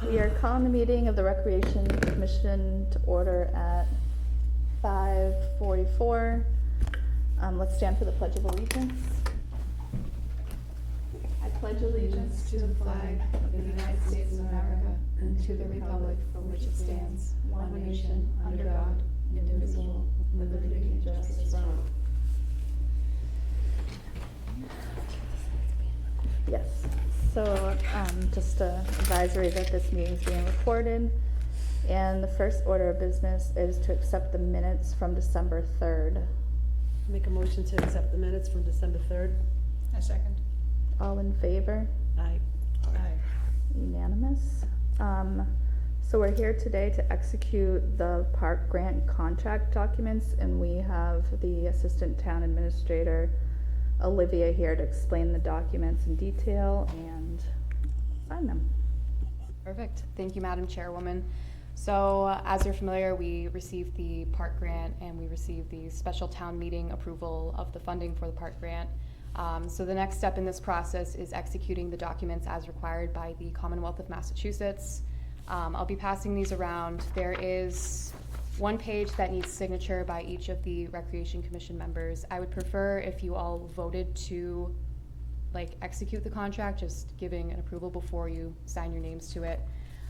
We are calling the meeting of the Recreation Commission to order at 5:44. Let's stand for the Pledge of Allegiance. I pledge allegiance to the flag of the United States of America and to the republic for which it stands, one nation, under God, indivisible, with liberty and justice for all. Yes, so just an advisory that this meeting is being recorded. And the first order of business is to accept the minutes from December 3rd. Make a motion to accept the minutes from December 3rd. I second. All in favor? Aye. Aye. Unanimous. So we're here today to execute the park grant contract documents, and we have the Assistant Town Administrator, Olivia, here to explain the documents in detail and sign them. Perfect. Thank you, Madam Chairwoman. So as you're familiar, we received the park grant and we received the special town meeting approval of the funding for the park grant. So the next step in this process is executing the documents as required by the Commonwealth of Massachusetts. I'll be passing these around. There is one page that needs signature by each of the Recreation Commission members. I would prefer if you all voted to execute the contract, just giving an approval before you sign your names to it.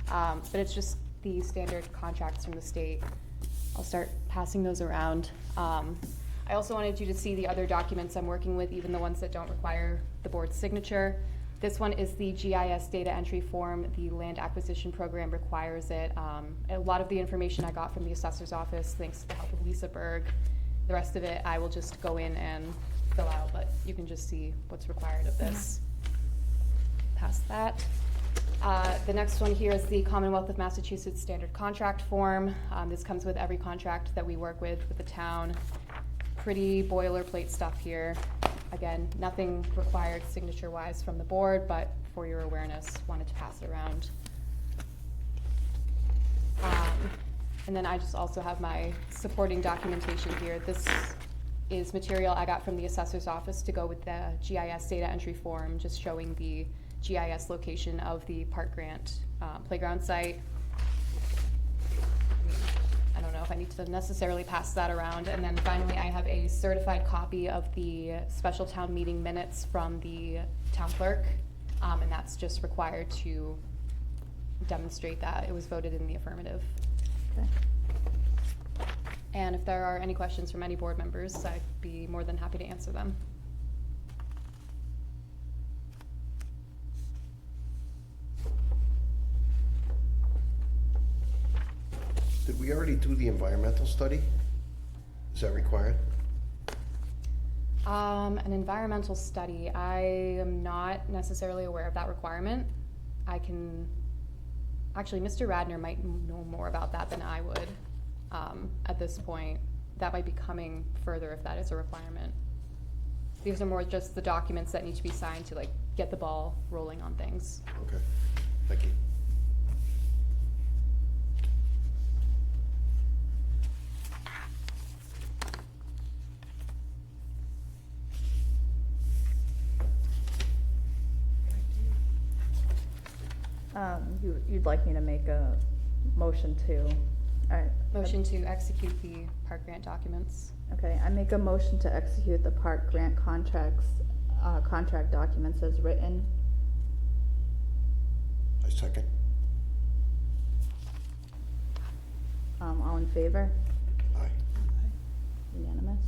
But it's just the standard contracts from the state. I'll start passing those around. I also wanted you to see the other documents I'm working with, even the ones that don't require the board's signature. This one is the GIS data entry form. The land acquisition program requires it. A lot of the information I got from the assessor's office, thanks to the help of Lisa Berg. The rest of it I will just go in and fill out, but you can just see what's required of this. Past that. The next one here is the Commonwealth of Massachusetts standard contract form. This comes with every contract that we work with the town. Pretty boilerplate stuff here. Again, nothing required signature-wise from the board, but for your awareness, wanted to pass it around. And then I just also have my supporting documentation here. This is material I got from the assessor's office to go with the GIS data entry form, just showing the GIS location of the park grant playground site. I don't know if I need to necessarily pass that around. And then finally, I have a certified copy of the special town meeting minutes from the town clerk. And that's just required to demonstrate that it was voted in the affirmative. Okay. And if there are any questions from any board members, I'd be more than happy to answer them. Did we already do the environmental study? Is that required? An environmental study, I am not necessarily aware of that requirement. Actually, Mr. Radner might know more about that than I would at this point. That might be coming further if that is a requirement. These are more just the documents that need to be signed to get the ball rolling on things. Okay, thank you. You'd like me to make a motion to, all right. Motion to execute the park grant documents. Okay, I make a motion to execute the park grant contract documents as written. I second. All in favor? Aye. Unanimous.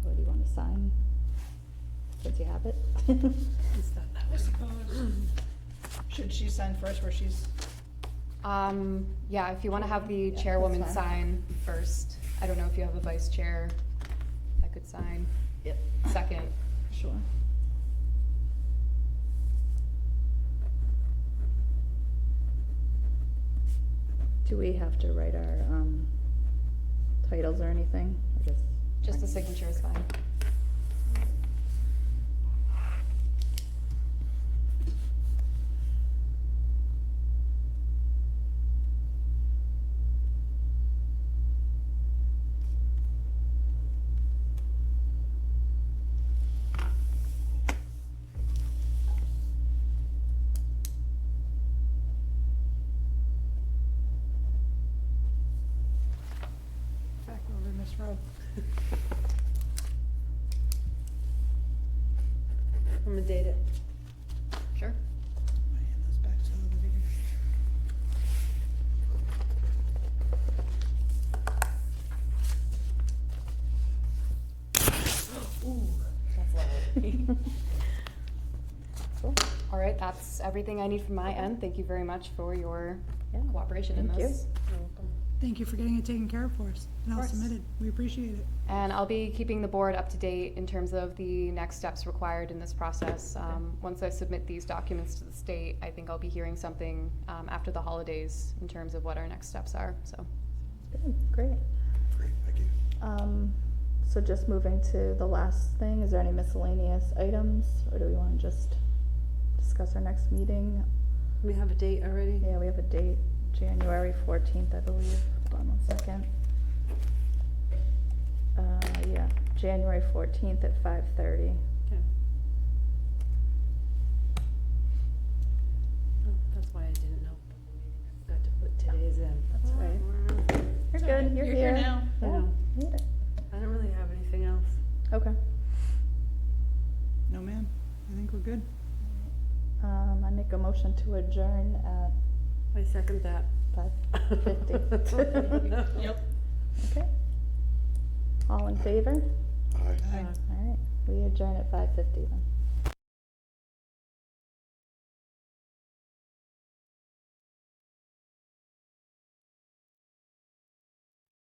So what do you want to sign? Since you have it. I suppose. Should she sign first where she's? Yeah, if you want to have the Yeah, chairwoman that's fine. sign first. I don't know if you have a vice chair that could sign. Yep. Second. Sure. Do we have to write our titles or anything? Or Just the signature is fine. date it. Sure. Hand those back to the video. Ooh, that's loud. Cool. All right, that's everything I need from my end. Thank you very much for your Yeah, cooperation in thank you. this. You're welcome. Thank you for getting it taken care of for us and all course. submitted. We appreciate it. And I'll be keeping the board up to date in terms of the next steps required in this process. Once I submit these documents to the state, I think I'll be hearing something after the holidays in terms of what our next steps are, so. Good, great. Great, thank you. So just moving to the last thing, is there any miscellaneous items, or do we wanna just discuss our next meeting? We have a date already? Yeah, we have a date, January 14th, I believe. Hold on one second. Yeah, January 14th at 5:30. Okay. Oh, that's why I didn't know. Got to put today's in, that's right. You're It's all good, right. you're You're here. here now. I Yeah, know. made it. I don't really have anything else. Okay. No, ma'am. I think we're good. I make a motion to adjourn at I second that. 5:50. Yep. Okay. All in favor? Aye. Aye. All right, we adjourn at 5:50 then.